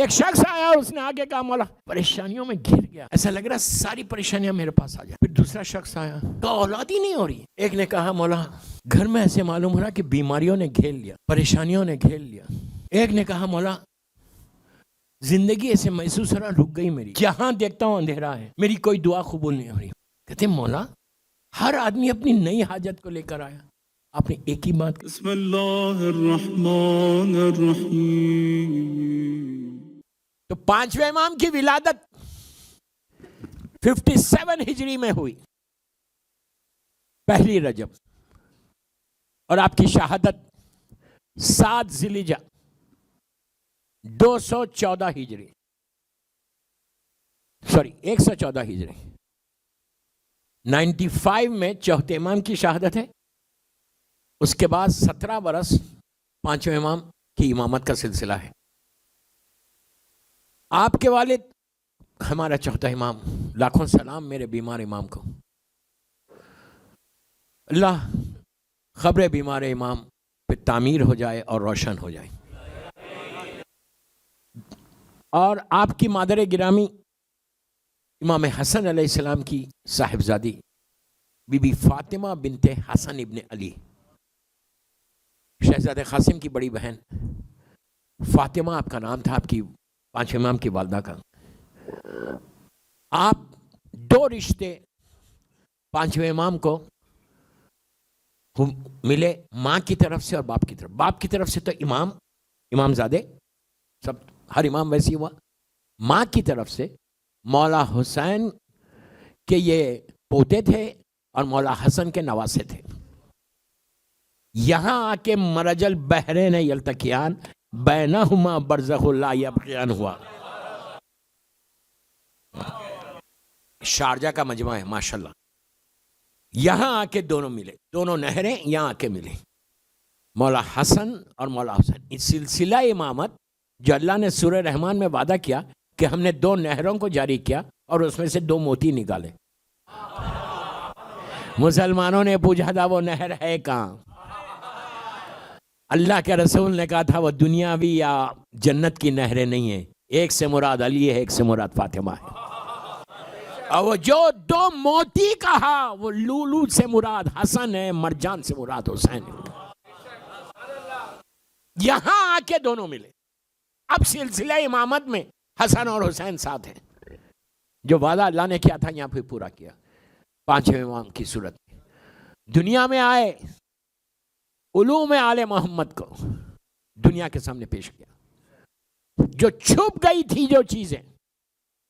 ایک شخص آیا اور اس نے آگے کہا مولا پریشانیوں میں گر گیا, ایسا لگ رہا ساری پریشانیاں میرے پاس آ جائیں. پھر دوسرا شخص آیا تو اولاد ہی نہیں ہو رہی. ایک نے کہا مولا گھر میں ایسے معلوم ہو رہا کہ بیماریوں نے گھیر لیا, پریشانیوں نے گھیر لیا. ایک نے کہا مولا زندگی ایسے محسوس ہو رہا رک گئی میری, جہاں دیکھتا ہوں اندھیرا ہے, میری کوئی دعا قبول نہیں ہو رہی. کہتے مولا ہر آدمی اپنی نئی حاجت کو لے کر آیا, آپ نے ایک ہی بات. بسم اللہ الرحمن الرحیم. تو پانچویں امام کی ولادت 57 ہجری میں ہوئی, پہلی رجب, اور آپ کی شہادت 7 ذی الحجہ 214 ہجری, سوری 114 ہجری. 95 میں چوتھے امام کی شہادت ہے. اس کے بعد 17 برس پانچویں امام کی امامت کا سلسلہ ہے. آپ کے والد ہمارا چوتھا امام, لاکھوں سلام میرے بیمار امام کو. اللہ خبر بیمار امام پہ تعمیر ہو جائے اور روشن ہو جائے. اور آپ کی مادر گرامی امام حسن علیہ السلام کی صاحبزادی بی بی فاطمہ بنت حسن ابن علی, شہزادہ قاسم کی بڑی بہن فاطمہ آپ کا نام تھا, آپ کی پانچویں امام کی والدہ کا. آپ 2 رشتے پانچویں امام کو ملے, ماں کی طرف سے اور باپ کی طرف. باپ کی طرف سے تو امام زادے سب, ہر امام ویسی ہوا. ماں کی طرف سے مولا حسین کے یہ پوتے تھے اور مولا حسن کے نواسے تھے. یہاں آ کے مرج البحرین یلتقیان بینہما برزخ لا یبغیان ہوا. شارجہ کا مجمع ہے ماشاءاللہ. یہاں آ کے دونوں ملے, دونوں نہریں یہاں آ کے ملے, مولا حسن اور مولا حسین. اس سلسلہ امامت جو اللہ نے سورہ رحمان میں وعدہ کیا کہ ہم نے 2 نہروں کو جاری کیا اور اس میں سے 2 موتی نکالے. مسلمانوں نے پوچھا تھا وہ نہر ہے کہاں؟ اللہ کے رسول نے کہا تھا وہ دنیاوی یا جنت کی نہریں نہیں ہیں, ایک سے مراد علی ہے, ایک سے مراد فاطمہ ہے. اور وہ جو 2 موتی کہا وہ لولو سے مراد حسن ہے, مرجان سے مراد حسین ہے. یہاں آ کے دونوں ملے. اب سلسلہ امامت میں حسن اور حسین ساتھ ہیں. جو وعدہ اللہ نے کیا تھا یہاں پہ پورا کیا. پانچویں امام کی صورت دنیا میں آئے, علوم آل محمد کو دنیا کے سامنے پیش کیا. جو چھپ گئی تھی جو چیزیں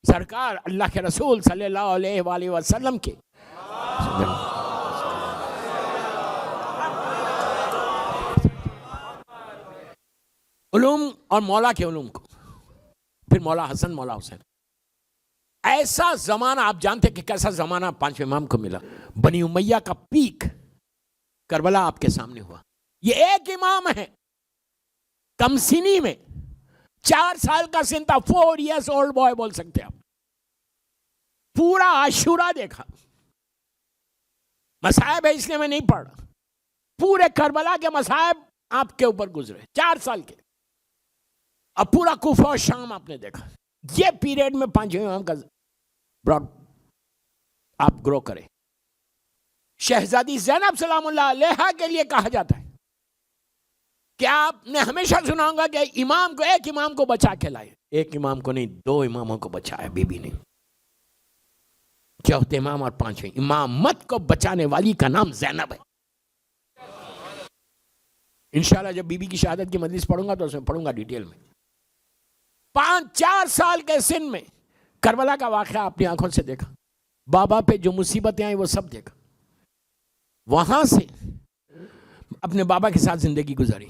سرکار اللہ کے رسول صلی اللہ علیہ وآلہ وسلم کے علوم اور مولا کے علوم کو, پھر مولا حسن مولا حسین. ایسا زمانہ آپ جانتے کہ کیسا زمانہ پانچویں امام کو ملا. بنی امیہ کا پیک کربلا آپ کے سامنے ہوا. یہ ایک امام ہے کم سنی میں, 4 سال کا سن تھا, 4 ایئرس اولڈ بوائے بول سکتے آپ. پورا عاشورہ دیکھا. مصائب ہے اس لیے میں نہیں پڑھ رہا, پورے کربلا کے مصائب آپ کے اوپر گزرے 4 سال کے. اب پورا کوفہ اور شام آپ نے دیکھا. یہ پیریڈ میں پانچویں امام کا براڈ آپ گرو کرے. شہزادی زینب سلام اللہ علیہا کے لیے کہا جاتا ہے کہ آپ نے ہمیشہ سنا ہوگا کہ امام کو, ایک امام کو بچا کے لائے. ایک امام کو نہیں, 2 اماموں کو بچایا بی بی نے. چوتھے امام اور پانچویں امامت کو بچانے والی کا نام زینب ہے. انشاءاللہ جب بی بی کی شہادت کی مجلس پڑھوں گا تو اس میں پڑھوں گا ڈیٹیل میں. 4 سال کے سن میں کربلا کا واقعہ اپنی آنکھوں سے دیکھا. بابا پہ جو مصیبتیں آئیں وہ سب دیکھا. وہاں سے اپنے بابا کے ساتھ زندگی گزاری.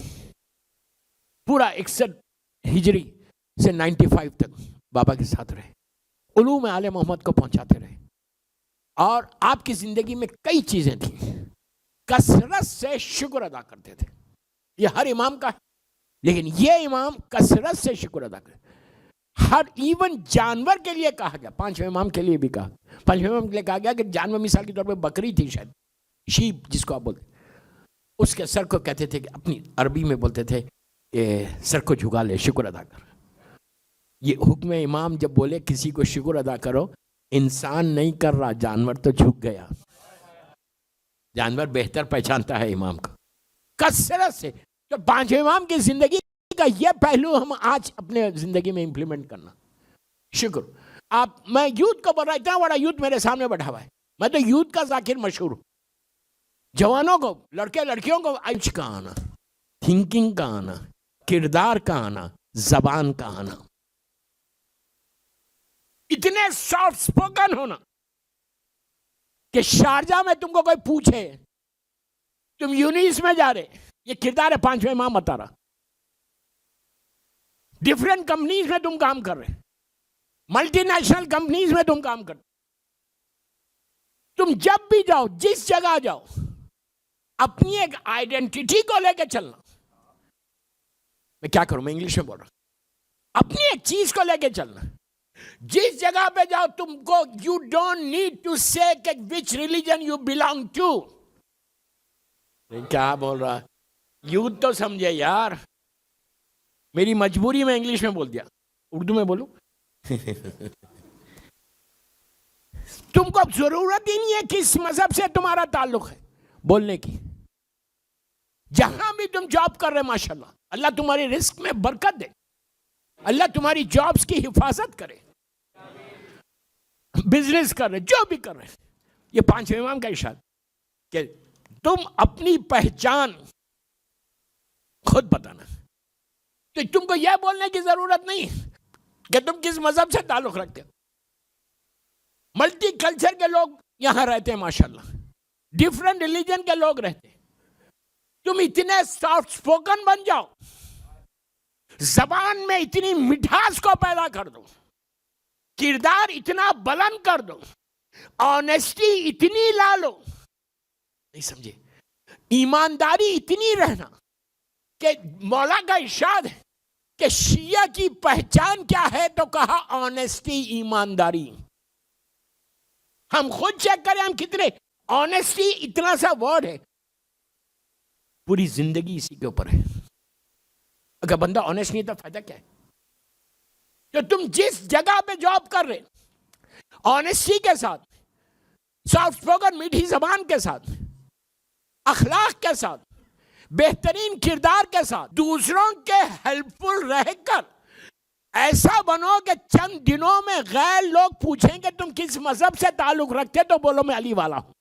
پورا 61 ہجری سے 95 تک بابا کے ساتھ رہے. علوم آل محمد کو پہنچاتے رہے. اور آپ کی زندگی میں کئی چیزیں تھیں. کثرت سے شکر ادا کرتے تھے. یہ ہر امام کا ہے, لیکن یہ امام کثرت سے شکر ادا کرتے. ہر ایون جانور کے لیے کہا گیا, پانچویں امام کے لیے بھی کہا. پانچویں امام کے لیے کہا گیا کہ جانور مثال کے طور پہ بکری تھی, شاید شیپ جس کو آپ بولتے, اس کے سر کو کہتے تھے کہ اپنی عربی میں بولتے تھے کہ سر کو جھکا لے, شکر ادا کر. یہ حکم امام جب بولے کسی کو شکر ادا کرو، انسان نہیں کر رہا، جانور تو جھک گیا. جانور بہتر پہچانتا ہے امام کا کثرت سے. تو پانچویں امام کی زندگی کا یہ پہلو ہم آج اپنے زندگی میں امپلیمنٹ کرنا. شکر. میں یوتھ کو بول رہا، اتنا بڑا یوتھ میرے سامنے بیٹھا ہوا ہے، میں تو یوتھ کا ذاکر مشہور ہوں. جوانوں کو، لڑکے لڑکیوں کو عیش کا آنا، تھنکنگ کا آنا، کردار کا آنا، زبان کا آنا، اتنے سافٹ سپوکن ہونا کہ شارجہ میں تم کو کوئی پوچھے تم یونیس میں جا رہے، یہ کردار ہے پانچویں امام بتا رہا. ڈفرینٹ کمپنیز میں تم کام کر رہے، ملٹی نیشنل کمپنیز میں تم کام کر، تم جب بھی جاؤ، جس جگہ جاؤ، اپنی ایک آئیڈینٹی کو لے کے چلنا. میں کیا کروں، میں انگلش میں بول رہا ہوں. اپنی ایک چیز کو لے کے چلنا. جس جگہ پہ جاؤ تم کو یو ڈونٹ نیڈ ٹو سے وچ ریلیجن یو بلانگ ٹو. کیا بول رہا، یوتھ تو سمجھے یار. میری مجبوری میں انگلش میں بول دیا، اردو میں بولوں. تم کو ضرورت ہی نہیں ہے کس مذہب سے تمہارا تعلق ہے بولنے کی. جہاں بھی تم جاب کر رہے ماشاءاللہ، اللہ تمہاری رزق میں برکت دے، اللہ تمہاری جابز کی حفاظت کرے. بزنس کر رہے، جو بھی کر رہے، یہ پانچویں امام کا ارشاد کہ تم اپنی پہچان خود بتانا. تو تم کو یہ بولنے کی ضرورت نہیں کہ تم کس مذہب سے تعلق رکھتے ہو. ملٹی کلچر کے لوگ یہاں رہتے ہیں ماشاءاللہ، ڈیفرنٹ ریلیجن کے لوگ رہتے ہیں. تم اتنے سافٹ سپوکن بن جاؤ، زبان میں اتنی مٹھاس کو پیدا کر دو، کردار اتنا بلند کر دو، آنیسٹی اتنی لا لو، نہیں سمجھے، ایمانداری اتنی رہنا کہ مولا کا ارشاد ہے کہ شیعہ کی پہچان کیا ہے، تو کہا آنیسٹی، ایمانداری. ہم خود چیک کریں ہم کتنے آنیسٹی، اتنا سا ورڈ ہے، پوری زندگی اسی کے اوپر ہے. اگر بندہ آنیسٹ نہیں تو فائدہ کیا ہے؟ تو تم جس جگہ پہ جاب کر رہے، آنیسٹی کے ساتھ، سافٹ سپوکن، میٹھی زبان کے ساتھ، اخلاق کے ساتھ، بہترین کردار کے ساتھ، دوسروں کے ہیلپ فل رہ کر ایسا بنو کہ چند دنوں میں غیر لوگ پوچھیں کہ تم کس مذہب سے تعلق رکھتے، تو بولو میں علی والا ہوں.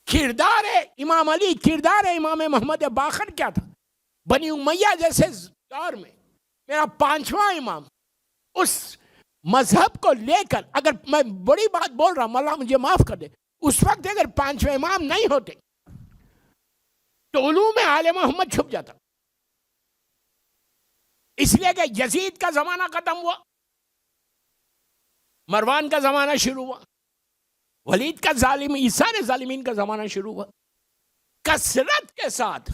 کردار امام علی، کردار امام محمد باقر کیا تھا؟ بنی امیہ جیسے دور میں میرا پانچواں امام اس مذہب کو لے کر، اگر میں بڑی بات بول رہا ہوں، اللہ مجھے معاف کر دے، اس وقت اگر پانچویں امام نہیں ہوتے تو علوم آل محمد چھپ جاتا. اس لیے کہ یزید کا زمانہ ختم ہوا، مروان کا زمانہ شروع ہوا، ولید کا ظالم، سارے ظالمین کا زمانہ شروع ہوا. کثرت کے ساتھ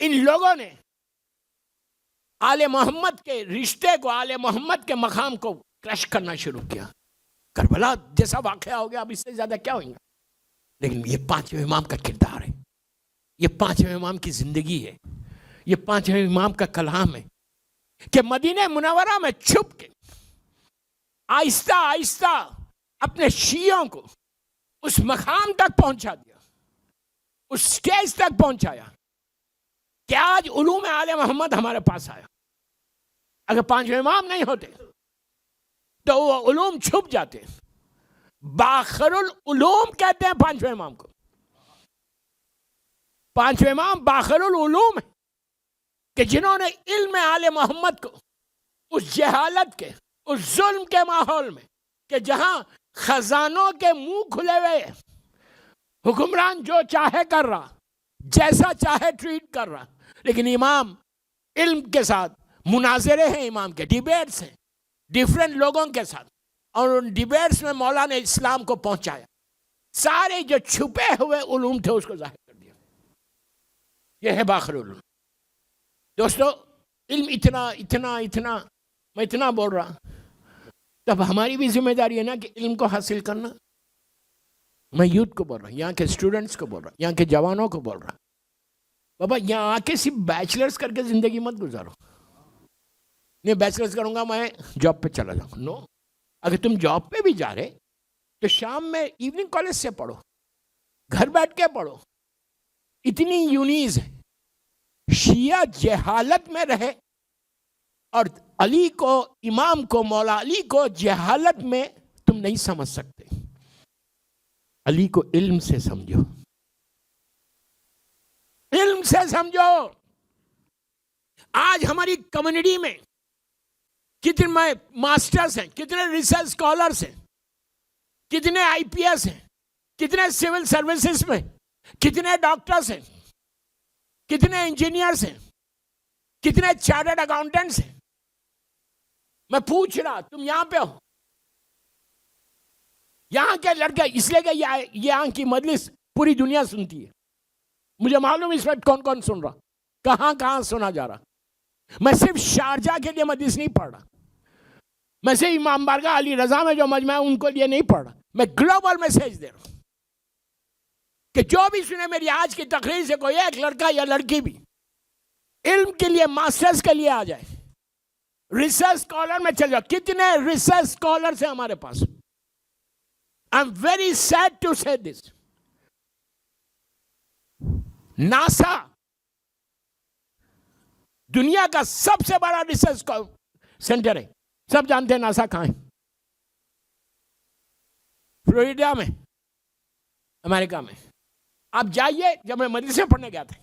ان لوگوں نے آل محمد کے رشتے کو، آل محمد کے مقام کو کرش کرنا شروع کیا. کربلا جیسا واقعہ ہو گیا، اب اس سے زیادہ کیا ہوگا. لیکن یہ پانچویں امام کا کردار ہے، یہ پانچویں امام کی زندگی ہے، یہ پانچویں امام کا کلام ہے کہ مدینہ منورہ میں چھپ کے آہستہ آہستہ اپنے شیعوں کو اس مقام تک پہنچا دیا، اس سٹیج تک پہنچایا کہ آج علوم آل محمد ہمارے پاس آیا. اگر پانچویں امام نہیں ہوتے تو وہ علوم چھپ جاتے. باخر العلوم کہتے ہیں پانچویں امام کو. پانچویں امام باخر العلوم ہے کہ جنہوں نے علم آل محمد کو اس جہالت کے، اس ظلم کے ماحول میں کہ جہاں خزانوں کے منہ کھلے ہوئے، حکمران جو چاہے کر رہا، جیسا چاہے ٹریٹ کر رہا، لیکن امام علم کے ساتھ مناظرے ہیں، امام کے ڈیبیٹس ہیں ڈیفرنٹ لوگوں کے ساتھ، اور ان ڈیبیٹس میں مولا نے اسلام کو پہنچایا. سارے جو چھپے ہوئے علوم تھے اس کو ظاہر کر دیا. یہ ہے باخر العلوم. دوستو، علم اتنا میں اتنا بول رہا، تب ہماری بھی ذمہ داری ہے نا کہ علم کو حاصل کرنا. میں یوتھ کو بول رہا ہوں، یہاں کے اسٹوڈنٹس کو بول رہا ہوں، یہاں کے جوانوں کو بول رہا، بابا یہاں آ کے صرف بیچلرز کر کے زندگی مت گزارو. نہیں بیچلرس کروں گا میں جاب پہ چلا جاؤں. نو, اگر تم جاب پہ بھی جا رہے تو شام میں ایوننگ کالج سے پڑھو, گھر بیٹھ کے پڑھو. اتنی یونیز شیعہ جہالت میں رہے, اور علی کو, امام کو, مولا علی کو جہالت میں تم نہیں سمجھ سکتے. علی کو علم سے سمجھو, علم سے سمجھو. آج ہماری کمیونٹی میں کتنے ماسٹرز ہیں, کتنے ریسرچ اسکالرس ہیں, کتنے آئی پی ایس ہیں, کتنے سول سروسز میں, کتنے ڈاکٹرز ہیں, کتنے انجینئرز ہیں, کتنے چارٹرڈ اکاؤنٹنٹس ہیں. میں پوچھ رہا, تم یہاں پہ ہو, یہاں کے لڑکے, اس لیے کہ یہاں کی مجلس پوری دنیا سنتی ہے. مجھے معلوم اس وقت کون کون سن رہا, کہاں کہاں سنا جا رہا. میں صرف شارجہ کے لیے مجلس نہیں پڑھ رہا, میں صرف امام بارگاہ علی رضا میں جو مجمع ہے ان کو لیے نہیں پڑھ رہا. میں گلوبل میسیج دے رہا ہوں کہ جو بھی سنے میری آج کی تقریر سے, کوئی ایک لڑکا یا لڑکی بھی علم کے لیے ماسٹرز کے لیے آ جائے, ریسرچ اسکالر میں چل جاؤ. کتنے ریسرچ اسکالرز ہیں ہمارے پاس. I am very sad to say this. NASA دنیا کا سب سے بڑا ریسرچ سینٹر ہے. سب جانتے ہیں ناسا کہاں ہے؟ فلوریڈا میں, امریکہ میں. آپ جائیے, جب میں مدرسے پڑھنے گیا تھا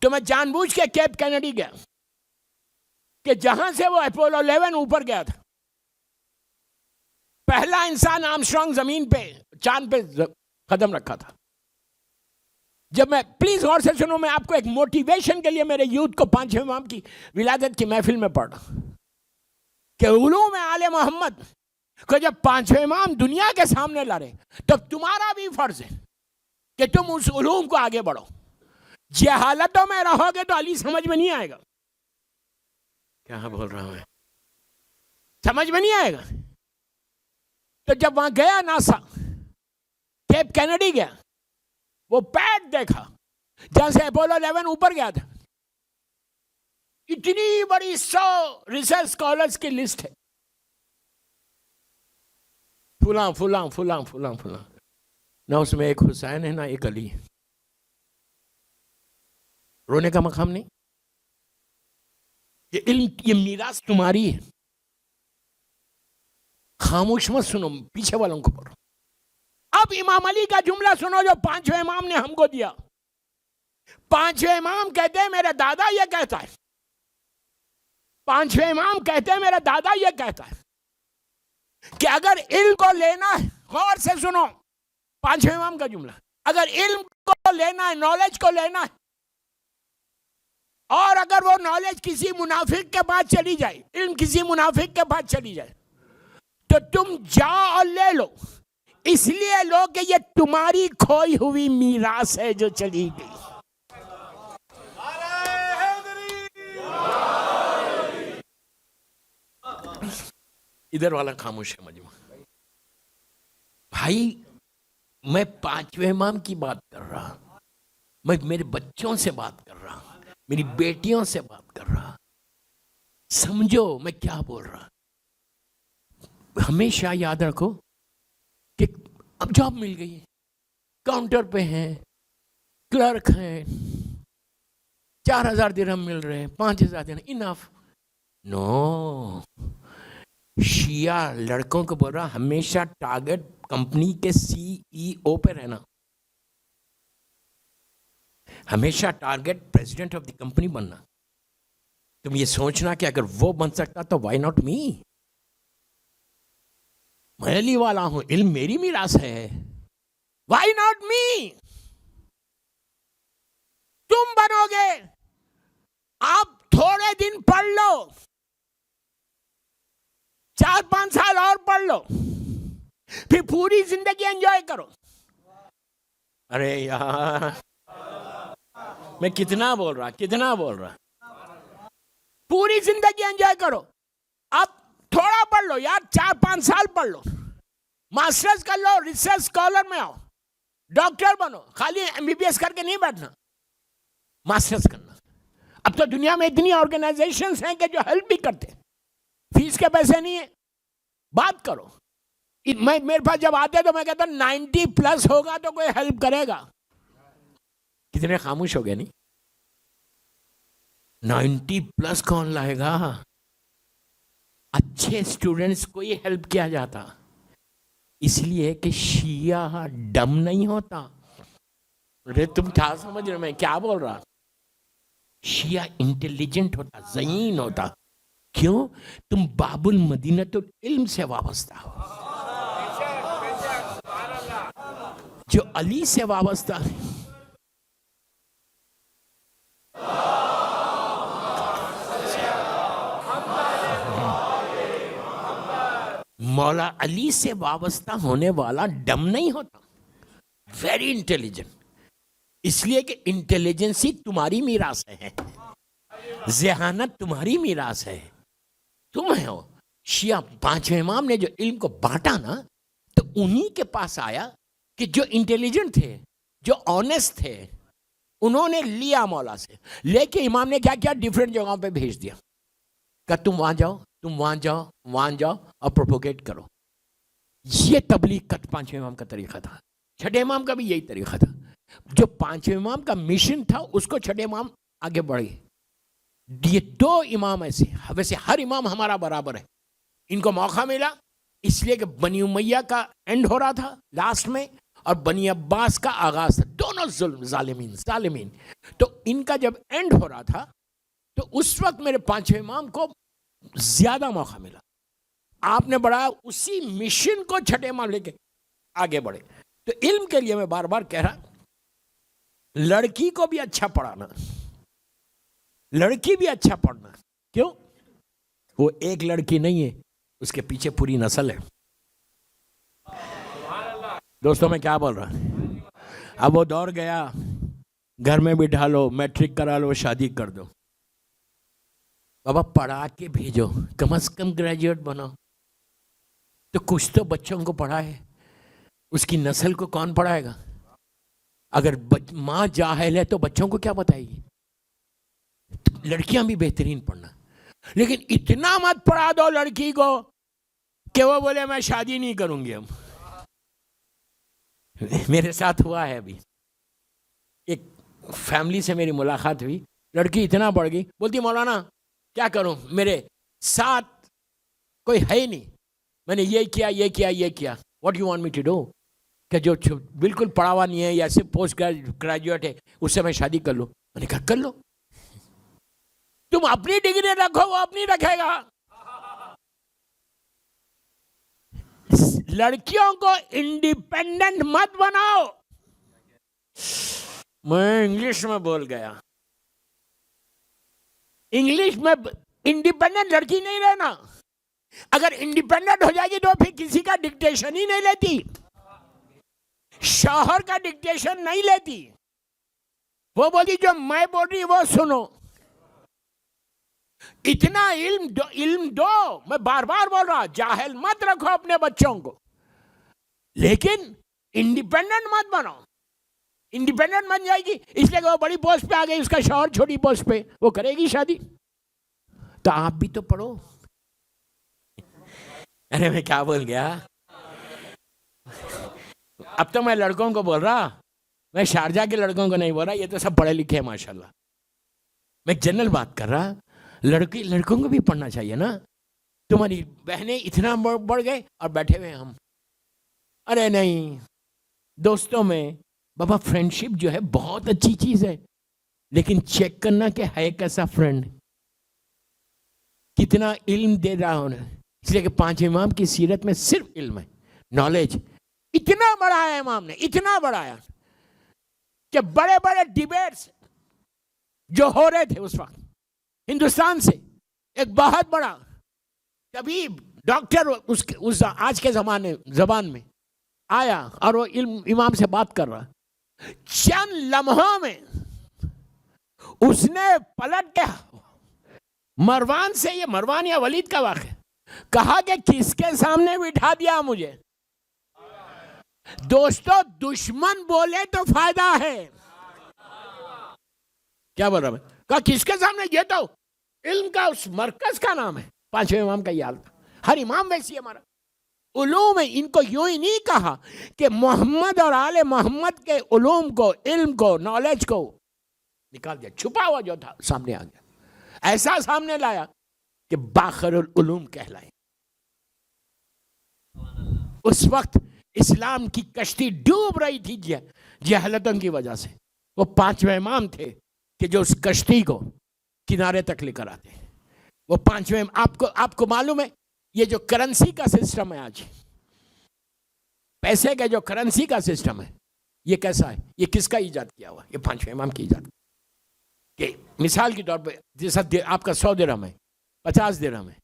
تو میں جان بوجھ کے کیپ کینیڈی گیا کہ جہاں سے وہ اپولو 11 اوپر گیا تھا, پہلا انسان آرمسٹرانگ زمین پہ, چاند پہ قدم رکھا تھا. جب میں, پلیز غور سے سنو, میں آپ کو ایک موٹیویشن کے لیے میرے یوتھ کو پانچویں امام کی ولادت کی محفل میں پڑھ رہا کہ علوم آل محمد کو جب پانچویں امام دنیا کے سامنے لا رہے تب تمہارا بھی فرض ہے کہ تم اس علوم کو آگے بڑھو. جہالتوں میں رہو گے تو علی سمجھ میں نہیں آئے گا. کیا بول رہا ہوں میں, سمجھ میں نہیں آئے گا. تو جب وہاں گیا ناسا, کیپ کینیڈی گیا, وہ پیڈ دیکھا جہاں سے اپولو 11 اوپر گیا تھا. اتنی بڑی 100 ریسرچ اسکالرس کی لسٹ ہے, فلاں فلاں فلاں فلاں فلاں. نہ اس میں ایک حسین ہے, نہ ایک علی. رونے کا مقام نہیں. یہ علم, یہ میراث تمہاری ہے. خاموش مت سنو, پیچھے والوں کو پڑھو. اب امام علی کا جملہ سنو جو پانچویں امام نے ہم کو دیا. پانچویں امام کہتے ہیں میرا دادا یہ کہتا ہے, پانچویں امام کہتے ہیں میرا دادا یہ کہتا ہے کہ اگر علم کو لینا ہے, غور سے سنو پانچویں امام کا جملہ, اگر علم کو لینا ہے, نالج کو لینا ہے, اور اگر وہ نالج کسی منافق کے پاس چلی جائے, علم کسی منافق کے پاس چلی جائے, تو تم جاؤ اور لے لو. اس لیے لو کہ یہ تمہاری کھوئی ہوئی میراث ہے جو چلی گئی. ادھر والا خاموش ہے مجمع. بھائی میں پانچویں امام کی بات کر رہا, میں میرے بچوں سے بات کر رہا, میری بیٹیوں سے بات کر رہا. سمجھو میں کیا بول رہا. ہمیشہ یاد رکھو کہ اب جاب مل گئی ہے, کاؤنٹر پہ ہیں, کلرک ہیں, 4,000 درہم مل رہے ہیں, 5,000 درہم, انف. نو, شیعہ لڑکوں کو بول رہا ہمیشہ ٹارگٹ کمپنی کے CEO پہ رہنا, ہمیشہ target president of the company بننا. تم یہ سوچنا کہ اگر وہ بن سکتا تو وائی ناٹ می. میں علی والا ہوں, علم میری میراث ہے, وائی ناٹ می. تم بنو گے, آپ تھوڑے دن پڑھ لو, 4-5 سال اور پڑھ لو, پھر پوری زندگی انجوائے کرو. ارے یار میں کتنا بول رہا, پوری زندگی انجوائے کرو. اب تھوڑا پڑھ لو یار, 4-5 سال پڑھ لو, ماسٹرز کر لو, ریسرچ اسکالر میں آؤ, ڈاکٹر بنو. خالی MBBS کر کے نہیں بیٹھنا, ماسٹرز کرنا. اب تو دنیا میں اتنی آرگنائزیشنز ہیں کہ جو ہیلپ بھی کرتے، فیس کے پیسے نہیں ہیں. بات کرو. میرے پاس جب آتے تو میں کہتا 90+ ہوگا تو کوئی ہیلپ کرے گا. کتنے خاموش ہو گئے نہیں؟ 90+ کون لائے گا؟ اچھے اسٹوڈنٹس کو ہی ہیلپ کیا جاتا، اس لیے کہ شیعہ ڈم نہیں ہوتا. ارے تم کیا سمجھ رہے میں کیا بول رہا؟ شیعہ انٹیلیجنٹ ہوتا، ذہین ہوتا. کیوں؟ تم باب المدینۃ العلم سے وابستہ ہو. جو علی سے وابستہ ہے، مولا علی سے وابستہ ہونے والا ڈم نہیں ہوتا، ویری انٹیلیجنٹ. اس لیے کہ انٹیلیجنسی تمہاری میراث ہے، ذہانت تمہاری میراث ہے، تم ہو. شیعہ پانچویں امام نے جو علم کو بانٹا نا، تو انہی کے پاس آیا کہ جو انٹیلیجنٹ تھے، جو آنیسٹ تھے، انہوں نے لیا مولا سے. لے کے امام نے کیا کیا؟ ڈیفرنٹ جگہوں پہ بھیج دیا کہ تم وہاں جاؤ، تم وہاں جاؤ، وہاں جاؤ اور پروپوگیٹ کرو. یہ تبلیغ کا پانچویں امام کا طریقہ تھا. چھٹے امام کا بھی یہی طریقہ تھا. جو پانچویں امام کا مشن تھا اس کو چھٹے امام آگے بڑھے. یہ دو امام ایسے، ویسے ہر امام ہمارا برابر ہے. ان کو موقع ملا اس لیے کہ بنی امیہ کا اینڈ ہو رہا تھا لاسٹ میں، اور بنی عباس کا آغاز تھا. دونوں ظالمین. تو ان کا جب اینڈ ہو رہا تھا تو اس وقت میرے پانچویں امام کو زیادہ موقع ملا. آپ نے بڑھایا، اسی مشن کو چھٹے امام لے کے آگے بڑھے. تو علم کے لیے میں بار بار کہہ رہا، لڑکی کو بھی اچھا پڑھانا، لڑکی بھی اچھا پڑھنا. کیوں؟ وہ ایک لڑکی نہیں ہے، اس کے پیچھے پوری نسل ہے. دوستوں میں کیا بول رہا؟ اب وہ دور گیا، گھر میں بٹھا لو، میٹرک کرا لو، شادی کر دو. بابا پڑھا کے بھیجو، کم از کم گریجویٹ بناؤ. تو کچھ تو بچوں کو پڑھائے. اس کی نسل کو کون پڑھائے گا؟ اگر ماں جاہل ہے تو بچوں کو کیا بتائے گی؟ لڑکیاں بھی بہترین پڑھنا، لیکن اتنا مت پڑھا دو لڑکی کو کہ وہ بولے میں شادی نہیں کروں گی. اب میرے ساتھ ہوا ہے، ابھی ایک فیملی سے میری ملاقات ہوئی، لڑکی اتنا بڑھ گئی، بولتی مولانا کیا کروں، میرے ساتھ کوئی ہے ہی نہیں، میں نے یہ کیا یہ کیا یہ کیا. What you want me to do? کہ جو بالکل پڑھا ہوا نہیں ہے یا صرف پوسٹ گریجویٹ ہے اس سے میں شادی کر لوں. میں نے کہا کر لو، تم اپنی ڈگری رکھو، وہ اپنی رکھے گا. لڑکیوں کو انڈیپینڈنٹ مت بناؤ. میں انگلش میں بول گیا، انگلش میں انڈیپینڈنٹ لڑکی نہیں رہنا. اگر انڈیپینڈنٹ ہو جائے گی تو پھر کسی کا ڈکٹیشن ہی نہیں لیتی، شوہر کا ڈکٹیشن نہیں لیتی. وہ بولتی جو میں بول رہی وہ سنو. اتنا علم دو. میں بار بار بول رہا، جاہل مت رکھو اپنے بچوں کو، لیکن انڈیپینڈنٹ مت بناؤ. انڈیپینڈنٹ بن جائے گی اس لیے کہ وہ بڑی پوسٹ پہ آ گئی، اس کا شوہر چھوٹی پوسٹ پہ، وہ کرے گی شادی. تو آپ بھی تو پڑھو. ارے میں کیا بول گیا؟ اب تو میں لڑکوں کو بول رہا، میں شارجہ کے لڑکوں کو نہیں بول رہا، یہ تو سب پڑھے لکھے ہیں ماشاءاللہ. میں جنرل بات کر رہا. لڑکوں کو بھی پڑھنا چاہیے نا. تمہاری بہنیں اتنا بڑھ گئے اور بیٹھے ہوئے ہم. ارے نہیں دوستوں میں بابا، فرینڈشپ جو ہے بہت اچھی چیز ہے، لیکن چیک کرنا کہ ہے کیسا فرینڈ، کتنا علم دے رہا ہوں. اس لیے کہ پانچ امام کی سیرت میں صرف علم ہے، نالج. اتنا بڑھایا امام نے، اتنا بڑھایا کہ بڑے بڑے ڈیبیٹس جو ہو رہے تھے اس وقت ہندوستان سے، ایک بہت بڑا طبیب ڈاکٹر اس آج کے زبان میں آیا اور وہ علم امام سے بات کر رہا. چند لمحوں میں اس نے پلٹ کے مروان سے، یہ مروان یا ولید کا واقعہ، کہا کہ کس کے سامنے بٹھا دیا مجھے. دوستو دشمن بولے تو فائدہ ہے. کیا بول رہا میں؟ کہا کس کے سامنے؟ یہ تو علم کا اس مرکز کا نام ہے. پانچویں امام کا یہ حال تھا. ہر امام ویسی ہے ہمارا. علوم ہے، ان کو یوں ہی نہیں کہا کہ محمد اور آل محمد کے علوم کو، علم کو، نالج کو نکال دیا، چھپا ہوا جو تھا سامنے آ گیا، ایسا سامنے لایا کہ باخر العلوم کہلائے. اس وقت اسلام کی کشتی ڈوب رہی تھی جہالتوں کی وجہ سے. وہ پانچویں امام تھے کہ جو اس کشتی کو کنارے تک لے کر آتے. وہ پانچویں آپ کو معلوم ہے یہ جو کرنسی کا سسٹم ہے آج، پیسے کا جو کرنسی کا سسٹم ہے، یہ کیسا ہے؟ یہ کس کا ایجاد کیا ہوا؟ یہ پانچویں امام کی ایجاد. کہ مثال کے طور پہ جیسا آپ کا 100 درہم ہے، 50 درہم ہے،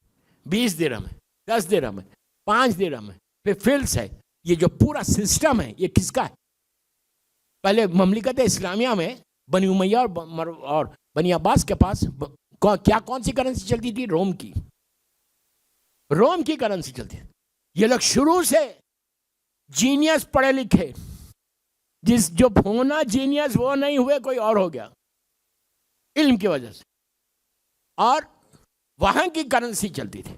20 درہم ہے، 10 درہم ہے، 5 درہم ہے، پھر فلس ہے. یہ جو پورا سسٹم ہے یہ کس کا ہے؟ پہلے مملکت اسلامیہ میں بنی امیہ اور بنی عباس کے پاس کون سی کرنسی چلتی تھی؟ روم کی کرنسی چلتی ہے. یہ لوگ شروع سے جینیس پڑھے لکھے، جو ہونا جینیس وہ نہیں ہوئے، کوئی اور ہو گیا علم کی وجہ سے، اور وہاں کی کرنسی چلتی تھی.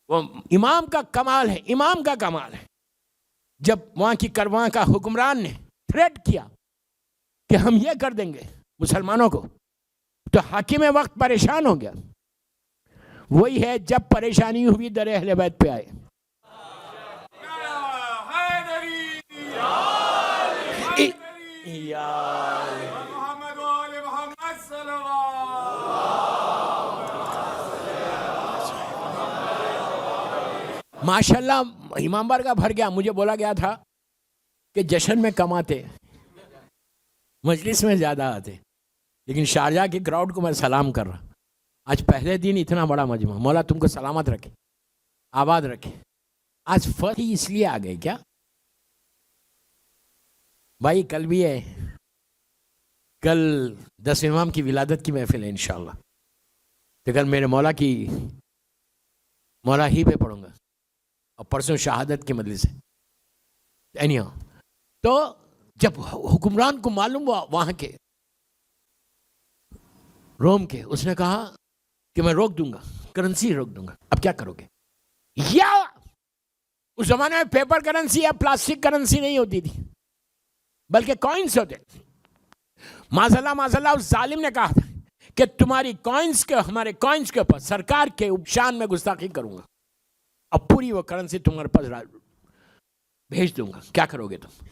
وہ امام کا کمال ہے، امام کا کمال ہے. جب وہاں کا حکمران نے تھریٹ کیا کہ ہم یہ کر دیں گے مسلمانوں کو، تو حاکم وقت پریشان ہو گیا. وہی ہے جب پریشانی ہوئی در اہل بیت پہ آئے. ماشاءاللہ امام بار کا بھر گیا. مجھے بولا گیا تھا کہ جشن میں کم آتے، مجلس میں زیادہ آتے، لیکن شارجہ کی کراؤڈ کو میں سلام کر رہا. آج پہلے دن اتنا بڑا مجمع، مولا تم کو سلامت رکھے، آباد رکھے. آج فتح اس لیے آ گئے کیا بھائی؟ کل بھی ہے، کل 10 امام کی ولادت کی محفل ہے انشاءاللہ. تو کل میرے مولا ہی پہ پڑھوں گا، اور پرسوں شہادت کی مجلس ہے. تو جب حکمران کو معلوم ہوا وہاں کے روم کے، اس نے کہا کہ میں روک دوں گا، کرنسی روک دوں گا. اب کیا کرو گے؟ یا اس زمانے میں پیپر کرنسی یا پلاسٹک کرنسی نہیں ہوتی تھی، بلکہ کوئنس ہوتے. معذاللہ اس ظالم نے کہا تھا کہ تمہاری کوئنس کے، ہمارے کوئنس کے اوپر سرکار کے شان میں گستاخی کروں گا، اب پوری وہ کرنسی تمہارے پاس بھیج دوں گا. کیا کرو گے تم؟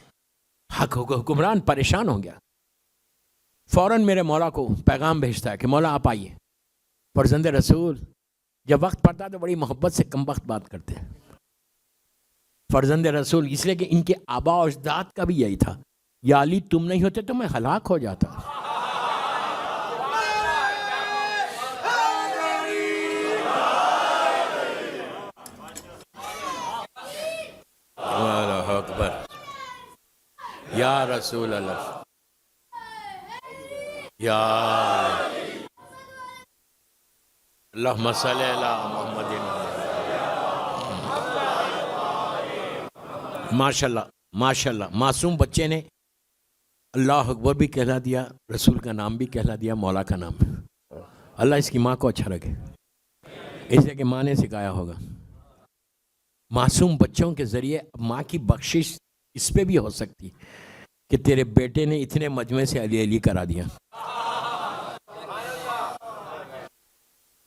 حکمران پریشان ہو گیا. فوراً میرے مولا کو پیغام بھیجتا ہے کہ مولا آپ آئیے. فرزند رسول جب وقت پڑتا تو بڑی محبت سے کم وقت بات کرتے ہیں. فرزند رسول اس لیے کہ ان کے آبا و اجداد کا بھی یہی تھا، یا علی تم نہیں ہوتے تو میں ہلاک ہو جاتا. اللہ اکبر یا رسول اللہ یا اللہم صلی علی محمد. ماشاءاللہ معصوم بچے نے اللہ اکبر بھی کہلا دیا، رسول کا نام بھی کہلا دیا، مولا کا نام. اللہ اس کی ماں کو اچھا رکھے، اس لیے کہ ماں نے سکھایا ہوگا. معصوم بچوں کے ذریعے ماں کی بخشش اس پہ بھی ہو سکتی کہ تیرے بیٹے نے اتنے مجمع سے علی علی کرا دیا.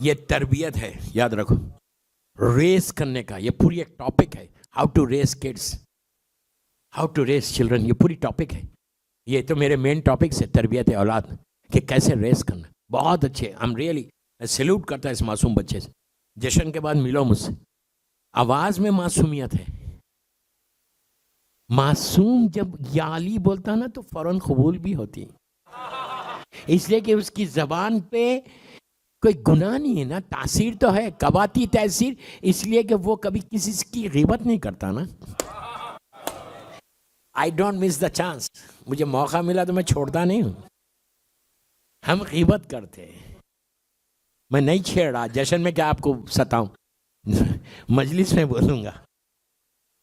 یہ تربیت ہے، یاد رکھو. ریس کرنے کا یہ پوری ایک ٹاپک ہے، how to raise kids, how to raise children. یہ پوری ٹاپک ہے. یہ تو میرے مین ٹاپکس ہے، تربیت اولاد کہ کیسے ریس کرنا. بہت اچھے. میں سیلوٹ کرتا اس معصوم بچے سے. جشن کے بعد ملو مجھ سے. آواز میں معصومیت ہے. معصوم جب یا علی بولتا نا تو فوراً قبول بھی ہوتی، اس لیے کہ اس کی زبان پہ کوئی گناہ نہیں ہے نا. تاثیر تو ہے، قباتی تاثیر، اس لیے کہ وہ کبھی کسی کی غیبت نہیں کرتا نا. I don't miss the chance. مجھے موقع ملا تو میں چھوڑتا نہیں ہوں. ہم غیبت کرتے ہیں. میں نہیں چھیڑ رہا جشن میں، کیا آپ کو ستاؤں، مجلس میں بولوں گا.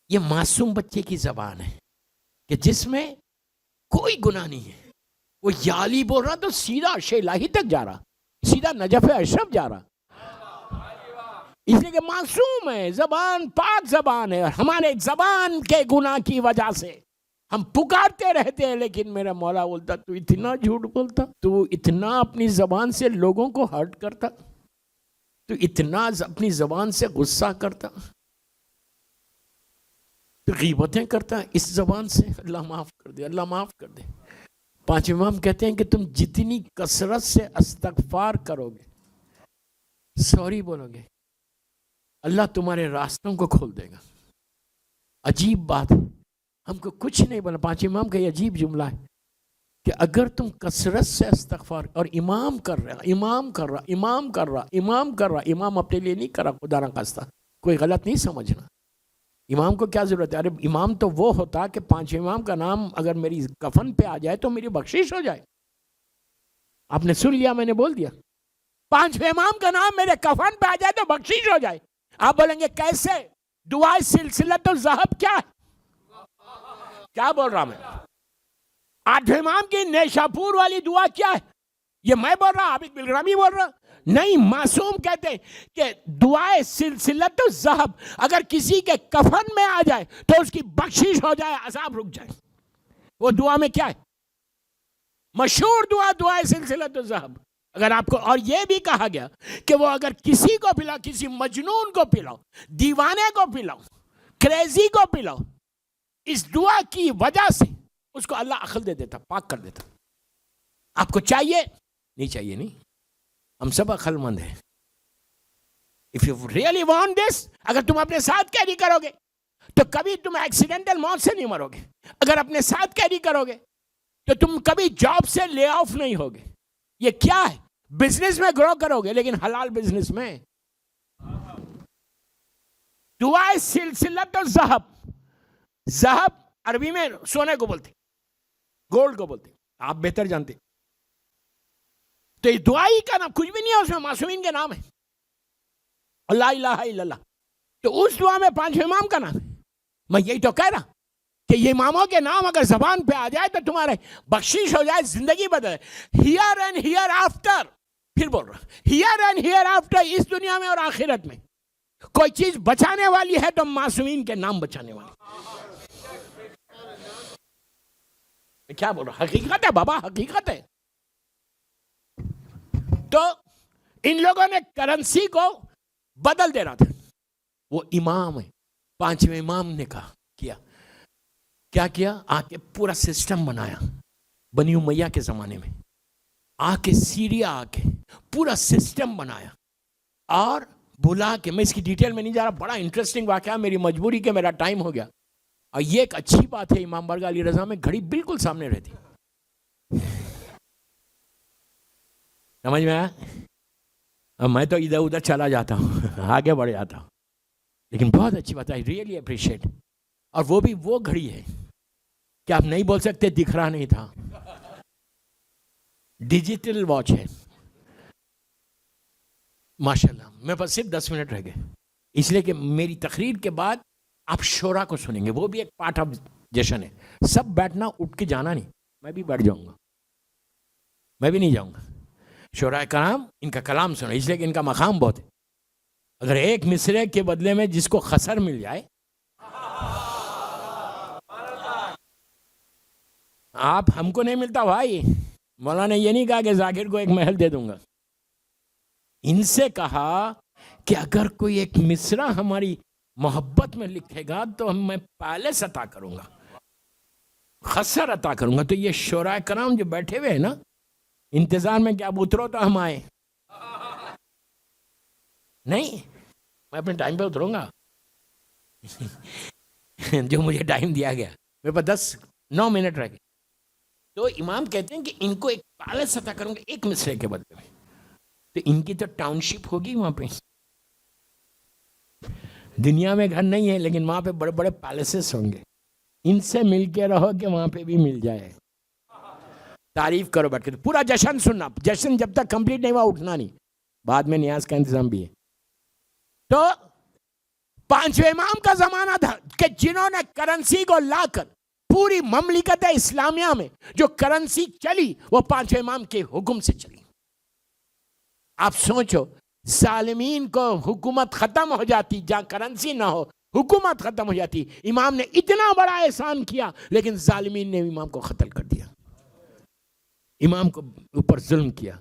یہ معصوم بچے کی زبان ہے کہ جس میں کوئی گناہ نہیں ہے، وہ یا علی بول رہا تو سیدھا شیلاہی تک جا رہا, سیدھا نجف اشرف جا رہا, اس لیے کہ معصوم ہے, زبان پاک زبان ہے. اور ہمارے زبان کے گناہ کی وجہ سے ہم پکارتے رہتے ہیں, لیکن میرا مولا بولتا تو اتنا جھوٹ بولتا, تو اتنا اپنی زبان سے لوگوں کو ہرٹ کرتا, تو اتنا اپنی زبان سے غصہ کرتا, تو غیبتیں کرتا اس زبان سے. اللہ معاف کر دے, اللہ معاف کر دے. پانچ امام کہتے ہیں کہ تم جتنی کثرت سے استغفار کرو گے, سوری بولو گے, اللہ تمہارے راستوں کو کھول دے گا. عجیب بات ہے, ہم کو کچھ نہیں بولا. پانچ امام کا یہ عجیب جملہ ہے کہ اگر تم کثرت سے استغفار, اور امام کر رہا, امام کر رہا, امام کر رہا, امام کر رہا, امام اپنے لیے نہیں کر رہا, خدا نہ خواستہ, کوئی غلط نہیں سمجھنا. امام کو کیا ضرورت ہے؟ ارے امام تو وہ ہوتا کہ پانچ امام کا نام اگر میری کفن پہ آ جائے تو میری بخشش ہو جائے. آپ نے سن لیا, میں نے بول دیا, پانچ امام کا نام میرے کفن پہ آ جائے تو بخشش ہو جائے. آپ بولیں گے کیسے؟ دعائے سلسلۃ الذہب کیا ہے؟ کیا بول رہا میں؟ آٹھ امام کی نیشاپور والی دعا کیا ہے؟ یہ میں بول رہا, عابد بلرامی بول رہا نہیں. معصوم کہتے ہیں کہ دعائے سلسلۃ الذہب اگر کسی کے کفن میں آ جائے تو اس کی بخشش ہو جائے, عذاب رک جائے. وہ دعا میں کیا ہے؟ مشہور دعا, دعائے سلسلۃ الذہب. اگر آپ کو, اور یہ بھی کہا گیا کہ وہ اگر کسی کو پلاؤ, کسی مجنون کو پلاؤ, دیوانے کو پلاؤ, کریزی کو پلاؤ, اس دعا کی وجہ سے اس کو اللہ عقل دے دیتا, پاک کر دیتا. آپ کو چاہیے؟ نہیں چاہیے, نہیں, ہم سب عقل مند ہیں. If you really want this, اگر تم اپنے ساتھ کیری کرو گے تو کبھی تم ایکسیڈنٹل موت سے نہیں مرو گے. اگر اپنے ساتھ کیری کرو گے تو تم کبھی جاب سے لے آف نہیں ہوگے. یہ کیا ہے؟ بزنس میں گرو کرو گے, لیکن حلال بزنس میں. دعائے سلسلۃ الذہب, ذہب عربی میں سونے کو بولتے, گولڈ کو بولتے, آپ بہتر جانتے. تو یہ دعائی کا نام کچھ بھی نہیں ہے, اس میں معصومین کے نام ہے, لا الہ الا اللہ. تو اس دعا میں پانچ امام کا نام ہے. میں یہی تو کہہ رہا کہ یہ اماموں کے نام اگر زبان پہ آ جائے تو تمہارے بخشش ہو جائے, زندگی بدلے. ہیئر اینڈ ہیئر آفٹر, پھر بول رہا, ہیئر اینڈ ہیئر آفٹر, اس دنیا میں اور آخرت میں کوئی چیز بچانے والی ہے تو معصومین کے نام بچانے والی. کیا بول رہا, حقیقت ہے بابا, حقیقت ہے. تو ان لوگوں نے کرنسی کو بدل دے رہا تھا. وہ امام ہے, پانچویں امام نے کہا, کیا کیا, آ کے پورا سسٹم بنایا. بنی امیہ کے زمانے میں آ کے, سیریا آ کے پورا سسٹم بنایا, اور بلا کے, میں اس کی ڈیٹیل میں نہیں جا رہا, بڑا انٹرسٹنگ واقعہ, میری مجبوری کے میرا ٹائم ہو گیا. اور یہ ایک اچھی بات ہے, امام بارگاہ علی رضا میں گھڑی بالکل سامنے رہتی. سمجھ میں آیا؟ میں تو ادھر ادھر چلا جاتا ہوں, آگے بڑھ جاتا ہوں, لیکن بہت اچھی بات ہے, ریئلی اپریشیٹ. اور وہ بھی وہ گھڑی ہے کہ آپ نہیں بول سکتے دکھ رہا نہیں تھا, ڈیجیٹل واچ ہے. ماشاءاللہ, میرے پاس صرف 10 منٹ رہ گئے, اس لیے کہ میری تقریر کے بعد آپ شورا کو سنیں گے, وہ بھی ایک پارٹ آف جشن ہے. سب بیٹھنا, اٹھ کے جانا نہیں, میں بھی بیٹھ جاؤں گا, میں بھی نہیں جاؤں گا. شورا کرام ان کا کلام سنو, اس لیے کہ ان کا مقام بہت ہے. اگر ایک مصرے کے بدلے میں جس کو خسر مل جائے, آپ ہم کو نہیں ملتا بھائی. مولانا نے یہ نہیں کہا کہ ذاکر کو ایک محل دے دوں گا, ان سے کہا کہ اگر کوئی ایک مصرع ہماری محبت میں لکھے گا تو میں پیلس عطا کروں گا, خسر عطا کروں گا. تو یہ شورا کرام جو بیٹھے ہوئے ہیں نا, انتظار میں کہ اب اترو تو ہم آئے. نہیں, میں اپنے ٹائم پہ اتروں گا جو مجھے ٹائم دیا گیا. میرے پاس 9 منٹ رہ گئے. تو امام کہتے ہیں کہ ان کو ایک پیلس عطا کروں گا ایک مصرے کے بدلے میں. تو ان کی تو ٹاؤن شپ ہوگی وہاں پہ. دنیا میں گھر نہیں ہے, لیکن وہاں پہ بڑے بڑے پیلسز ہوں گے. ان سے مل کے رہو کہ وہاں پہ بھی مل جائے. تعریف کرو بیٹھ کے, پورا جشن سننا. جشن جب تک کمپلیٹ نہیں ہوا اٹھنا نہیں, بعد میں نیاز کا انتظام بھی ہے. تو پانچویں امام کا زمانہ تھا کہ جنہوں نے کرنسی کو لا کر پوری مملکت اسلامیہ میں جو کرنسی چلی وہ پانچویں امام کے حکم سے چلی. آپ سوچو ظالمین کو حکومت ختم ہو جاتی, جہاں کرنسی نہ ہو حکومت ختم ہو جاتی. امام نے اتنا بڑا احسان کیا لیکن ظالمین نے امام کو قتل کر دیا, امام کو اوپر ظلم کیا.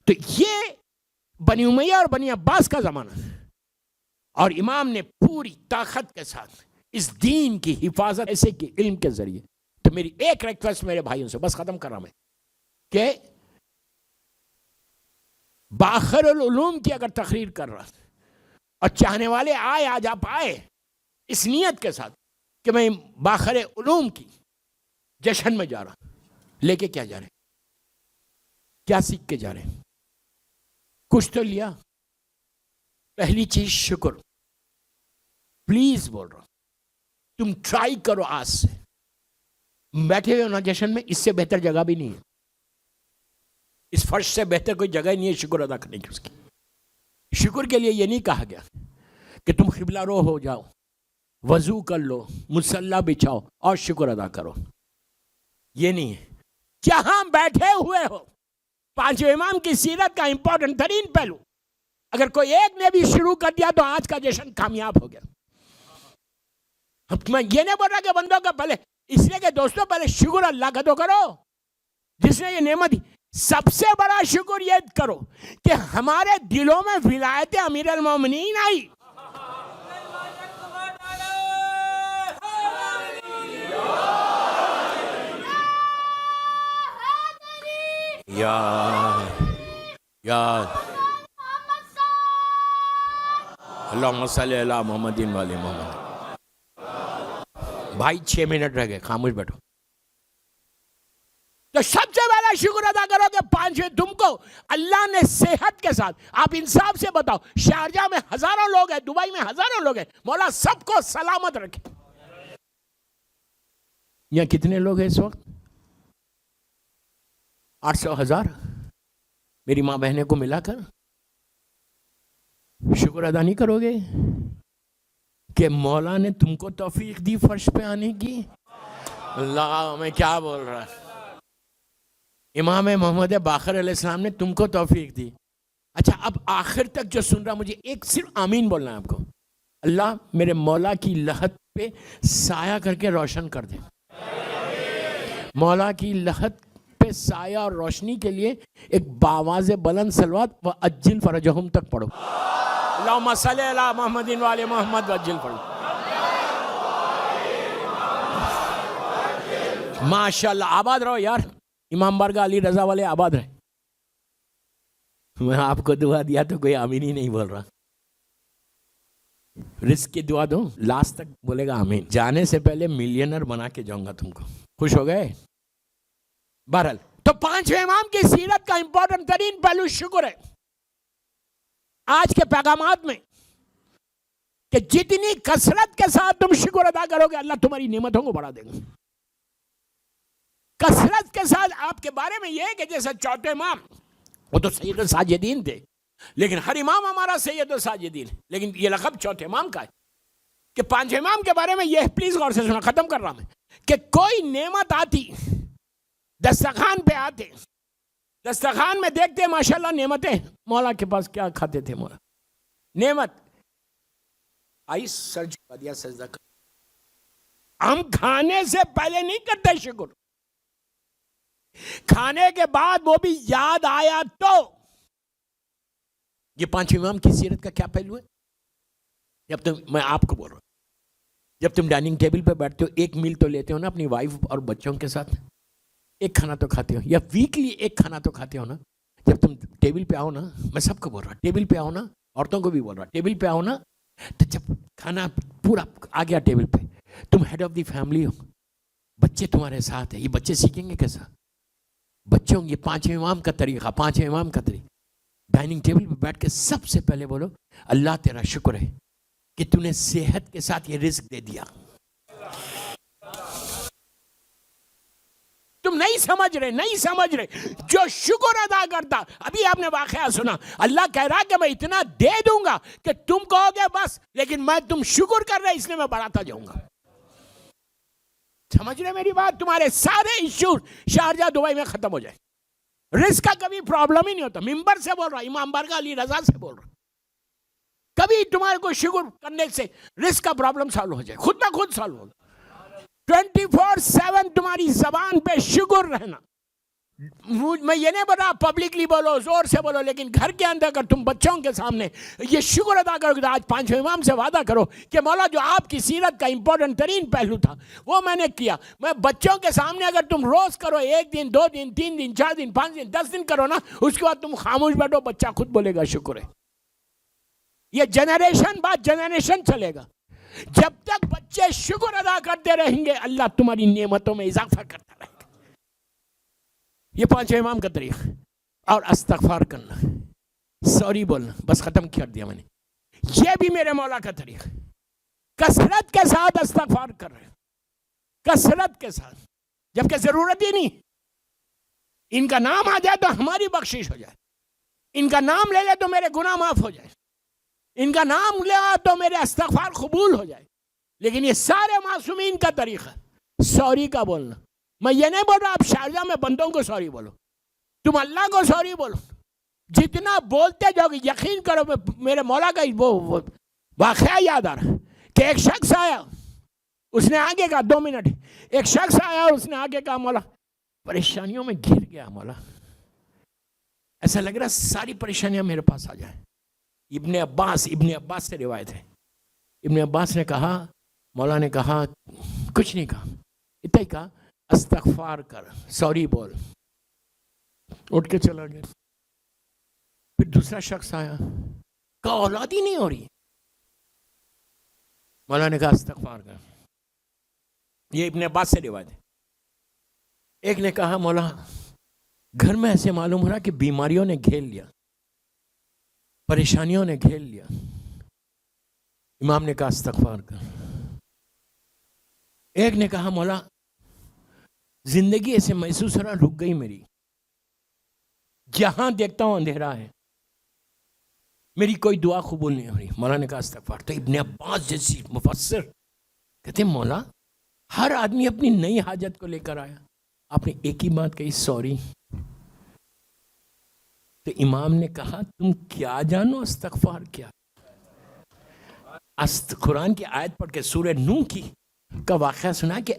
تو یہ بنی امیہ اور بنی عباس کا زمانہ ہے, اور امام نے پوری طاقت کے ساتھ اس دین کی حفاظت ایسے کی علم کے ذریعے. تو میری ایک ریکویسٹ میرے بھائیوں سے, بس ختم کر رہا میں, کہ باخر العلوم کی اگر تقریر کر رہا اور چاہنے والے آئے, آج آپ آئے اس نیت کے ساتھ کہ میں باخر علوم کی جشن میں جا رہا, لے کے کیا جا رہے, کیا سیکھ کے جا رہے, کچھ تو لیا. پہلی چیز شکر. پلیز بول رہا ہوں, تم ٹرائی کرو آج سے. بیٹھے ہوئے ہو نا جشن میں, اس سے بہتر جگہ بھی نہیں ہے, اس فرش سے بہتر کوئی جگہ نہیں ہے شکر ادا کرنے کی. اس کی شکر کے لیے یہ نہیں کہا گیا کہ تم قبلہ رو ہو جاؤ, وضو کر لو, مصلی بچھاؤ اور شکر ادا کرو. یہ نہیں ہے. جہاں بیٹھے ہوئے ہو, پانچویں امام کی سیرت کا امپورٹنٹ ترین پہلو اگر کوئی ایک نے بھی شروع کر دیا تو آج کا جشن کامیاب ہو گیا. میں یہ نہیں بول رہا کہ بندوں کا پہلے, اس لیے کہ دوستوں پہلے شکر اللہ کا تو کرو جس نے یہ نعمت دی. سب سے بڑا شکر یہ کرو کہ ہمارے دلوں میں ولایت امیر المومنین آئی. اللہم صلی علی محمد وعلی محمد. بھائی 6 منٹ رہ گئے, خاموش بیٹھو. تو سب سے پہلا شکر ادا کرو کہ پانچویں تم کو اللہ نے صحت کے ساتھ, آپ انصاف سے بتاؤ, شارجہ میں ہزاروں لوگ ہیں, دبئی میں ہزاروں لوگ ہیں, مولا سب کو سلامت رکھے. یہاں کتنے لوگ ہیں اس وقت؟ 800,000 میری ماں بہنیں کو ملا کر. شکر ادا نہیں کرو گے کہ مولا نے تم کو توفیق دی فرش پہ آنے کی؟ اللہ, میں کیا بول رہا. امام محمد باقر علیہ السلام نے تم کو توفیق دی. اچھا اب آخر تک جو سن رہا, مجھے ایک صرف آمین بولنا ہے آپ کو. اللہ میرے مولا کی لحد پہ سایہ کر کے روشن کر دے. مولا کی لحد پہ سایہ اور روشنی کے لیے ایک باواز بلند صلوات و اجل فرجہم تک پڑھو. اللہم صلی علی محمد وعلی محمد وعجل پڑھو. ماشاءاللہ, آباد رہو یار. امام بارگاہ علی رضا والے آباد رہے. میں آپ کو دعا دیا تو کوئی آمین ہی نہیں بول رہا. رزق کی دعا دو, لاسٹ تک بولے گا آمین. جانے سے پہلے ملینر بنا کے جاؤں گا تم کو. خوش ہو گئے؟ بہرحال تو پانچویں امام کی سیرت کا امپورٹنٹ ترین پہلو شکر ہے. آج کے پیغامات میں کہ جتنی کثرت کے ساتھ تم شکر ادا کرو گے اللہ تمہاری نعمتوں کو بڑھا دے گا. کثرت کے ساتھ آپ کے بارے میں یہ ہے کہ جیسے چوتھے امام وہ تو سید الساجدین تھے, لیکن ہر امام ہمارا سید الساجدین, لیکن یہ لقب چوتھے امام کا ہے. کہ پانچویں امام کے بارے میں یہ پلیز غور سے سنا, ختم کر رہا میں, کہ کوئی نعمت آتی, دسترخوان پہ آتے, دسترخوان میں دیکھتے ماشاءاللہ نعمتیں, مولا کے پاس کیا کھاتے تھے مولا, نعمت آئی سر جھکا دیا سجدہ کر. ہم کھانے سے پہلے نہیں کرتے شکر, کھانے کے بعد وہ بھی یاد آیا تو. یہ پانچویں امام کی سیرت کا کیا پہلو ہے؟ جب تم, میں آپ کو بول رہا ہوں, جب تم ڈائننگ ٹیبل پہ بیٹھتے ہو ایک میل تو لیتے ہو نا اپنی وائف اور بچوں کے ساتھ, ایک کھانا تو کھاتے ہو, یا ویکلی ایک کھانا تو کھاتے ہو نا. جب تم ٹیبل پہ آؤ نا, میں سب کو بول رہا ہوں ٹیبل پہ آؤ نا, عورتوں کو بھی بول رہا ہوں ٹیبل پہ آؤ نا, تو جب کھانا پورا آ گیا ٹیبل پہ, تم ہیڈ آف دی فیملی ہو, بچے تمہارے ساتھ ہیں, یہ بچے سیکھیں گے کیسا؟ بچوں یہ پانچویں امام کا طریقہ, پانچویں امام کا طریقہ. ڈائننگ ٹیبل پہ بیٹھ کے سب سے پہلے بولو اللہ تیرا شکر ہے کہ تو نے صحت کے ساتھ یہ رزق دے دیا. تم نہیں سمجھ رہے, جو شکر ادا کرتا, ابھی آپ نے واقعہ سنا, اللہ کہہ رہا کہ میں اتنا دے دوں گا کہ تم کہو گے بس, لیکن میں تم شکر کر رہے اس لیے میں بڑھاتا جاؤں گا. سمجھ رہے میری بات؟ تمہارے سارے ایشوز شارجہ دبئی میں ختم ہو جائے. رزق کا کبھی پرابلم ہی نہیں ہوتا. ممبر سے بول رہا، امام بارگاہ علی رضا سے بول رہا، کبھی تمہارے کو شکر کرنے سے رزق کا پرابلم سالو ہو جائے، خود بخود سالو ہو. 24/7 تمہاری زبان پہ شکر رہنا. میں یہ نہیں بول رہا پبلکلی بولو، زور سے بولو، لیکن گھر کے اندر اگر تم بچوں کے سامنے یہ شکر ادا کرو کہ آج 5 امام سے وعدہ کرو کہ مولا جو آپ کی سیرت کا امپورٹنٹ ترین پہلو تھا وہ میں نے کیا. میں بچوں کے سامنے اگر تم روز کرو، 1 دن 2 دن 3 دن 4 دن 5 دن 10 دن کرو نا، اس کے بعد تم خاموش بیٹھو، بچہ خود بولے گا شکر ہے. یہ جنریشن بعد جنریشن چلے گا. جب تک بچے شکر ادا کرتے رہیں گے اللہ تمہاری نعمتوں میں اضافہ کرتا رہے گا. یہ 5 امام کا طریقہ. اور استغفار کرنا، سوری بولنا، بس ختم کر دیا میں نے. یہ بھی میرے مولا کا طریقہ. کثرت کے ساتھ استغفار کر رہے ہیں، کثرت کے ساتھ، جبکہ ضرورت ہی نہیں. ان کا نام آ جائے تو ہماری بخشش ہو جائے، ان کا نام لے لے تو میرے گناہ معاف ہو جائے، ان کا نام لے تو میرے استغفار قبول ہو جائے. لیکن یہ سارے معصومین کا طریقہ سوری کا بولنا. میں یہ نہیں بول رہا آپ شارجہ میں بندوں کو سوری بولو، تم اللہ کو سوری بولو. جتنا بولتے جاؤ گے یقین کرو. میرے مولا کا وہ واقعہ یاد آ رہا کہ ایک شخص آیا، اس نے آگے کہا 2 منٹ، ایک شخص آیا اور اس نے آگے کہا مولا پریشانیوں میں گر گیا، مولا ایسا لگ رہا ساری پریشانیاں میرے پاس آ جائیں. ابن عباس سے روایت ہے. ابن عباس نے کہا، مولا نے کہا کچھ نہیں کہا، اتنا ہی کہا استغفار کر، سوری بول. اٹھ کے چلا گیا. پھر دوسرا شخص آیا، کہا اولاد ہی نہیں ہو رہی. مولا نے کہا استغفار کر. یہ ابن عباس سے روایت ہے. ایک نے کہا مولا گھر میں ایسے معلوم ہو رہا کہ بیماریوں نے گھیر لیا، پریشانیوں نے گھیر لیا. امام نے کہا استغفار کر. ایک نے کہا مولا زندگی ایسے محسوس ہو رہا رک گئی میری، جہاں دیکھتا ہوں اندھیرا ہے، میری کوئی دعا قبول نہیں ہو رہی. مولا نے کہا استغفار. تو ابن عباس جیسی مفسر کہتے ہیں مولا ہر آدمی اپنی نئی حاجت کو لے کر آیا، آپ نے ایک ہی بات کہی سوری. تو امام نے کہا تم کیا جانو استغفار کیا. قرآن کی آیت پڑھ کے سورہ نوح کی کا واقعہ سنا کہ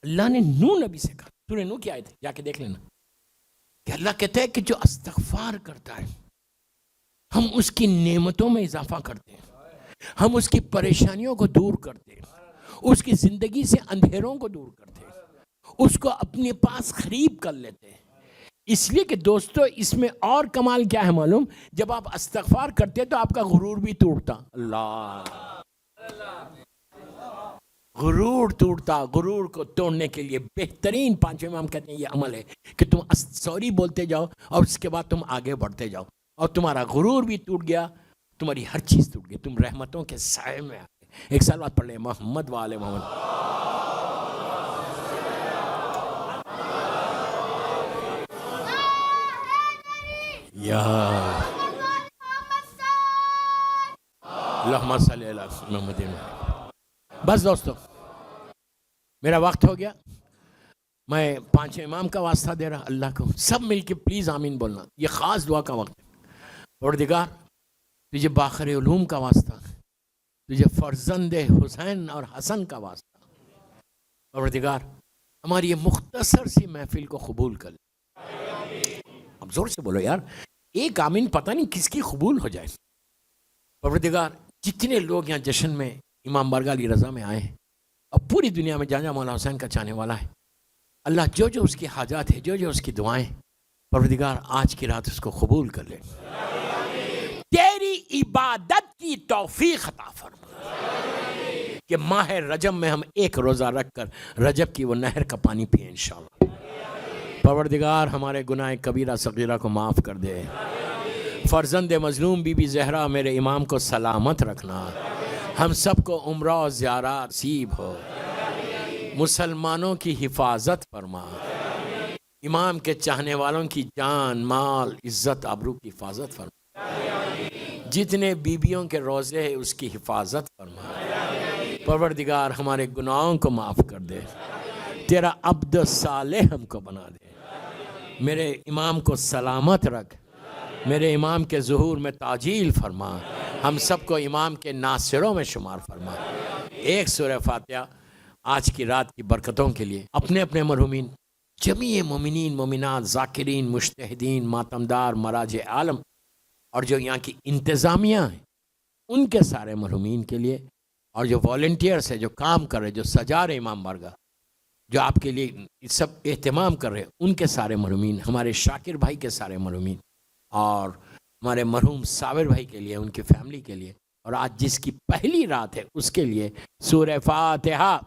اللہ نے نوح نبی سے کہا، سورہ نوح کی آیت ہے جا کے دیکھ لینا، کہ اللہ کہتا ہے کہ جو استغفار کرتا ہے ہم اس کی نعمتوں میں اضافہ کرتے ہیں، ہم اس کی پریشانیوں کو دور کرتے ہیں، اس کی زندگی سے اندھیروں کو دور کرتے ہیں، اس کو اپنے پاس قریب کر لیتے ہیں. اس لیے کہ دوستو اس میں اور کمال کیا ہے معلوم؟ جب آپ استغفار کرتے تو آپ کا غرور بھی ٹوٹتا. اللہ غرور ٹوٹتا. غرور کو توڑنے کے لیے بہترین 5 امام کہتے ہیں یہ عمل ہے کہ تم سوری بولتے جاؤ اور اس کے بعد تم آگے بڑھتے جاؤ اور تمہارا غرور بھی ٹوٹ گیا، تمہاری ہر چیز ٹوٹ گئی، تم رحمتوں کے سائے میں آ گئے. ایک سال بعد پڑھ لیں محمد وآل محمد. یا اللہم صلی علی محمد. بس دوستو میرا وقت ہو گیا. میں 5 امام کا واسطہ دے رہا اللہ کو. سب مل کے پلیز آمین بولنا. یہ خاص دعا کا وقت ہے. پروردگار تجھے باخر علوم کا واسطہ، تجھے فرزند حسین اور حسن کا واسطہ، پروردگار ہماری یہ مختصر سی محفل کو قبول کر لے. اب زور سے بولو یار، ایک آمین پتہ نہیں کس کی قبول ہو جائے. پروردگار جتنے لوگ یہاں جشن میں امام بارگاہ علی رضا میں آئے ہیں اور پوری دنیا میں جہاں جہاں مولا حسین کا چاہنے والا ہے، اللہ جو جو اس کی حاجات ہے، جو جو اس کی دعائیں، پروردگار آج کی رات اس کو قبول کر لے. تیری عبادت کی توفیق عطا فرما کہ ماہ رجب میں ہم ایک روزہ رکھ کر رجب کی وہ نہر کا پانی پئیں انشاءاللہ. پروردگار ہمارے گناہ کبیرہ صغیرہ کو معاف کر دے. فرزند مظلوم بی بی زہرا میرے امام کو سلامت رکھنا. ہم سب کو عمرہ و زیارات نصیب ہو. مسلمانوں کی حفاظت فرما. امام کے چاہنے والوں کی جان مال عزت آبرو کی حفاظت فرما. جتنے بیویوں کے روزے ہیں اس کی حفاظت فرما. پروردگار ہمارے گناہوں کو معاف کر دے. تیرا عبد صالح ہم کو بنا دے. میرے امام کو سلامت رکھ. میرے امام کے ظہور میں تعجیل فرما. ہم سب کو امام کے ناصروں میں شمار فرما. ایک سورہ فاتحہ آج کی رات کی برکتوں کے لیے اپنے اپنے مرحومین، جمیع مومنین مومنات، ذاکرین، مجتہدین، ماتمدار، مراجع عالم، اور جو یہاں کی انتظامیہ ہیں ان کے سارے مرحومین کے لیے، اور جو والنٹیئرس ہیں جو کام کر رہے، جو سجا رہے امام بارگاہ، جو آپ کے لیے سب اہتمام کر رہے، ان کے سارے مرحومین، ہمارے شاکر بھائی کے سارے مرحومین، اور ہمارے مرحوم صابر بھائی کے لیے، ان کی فیملی کے لیے، اور آج جس کی پہلی رات ہے اس کے لیے سورہ فاتحہ.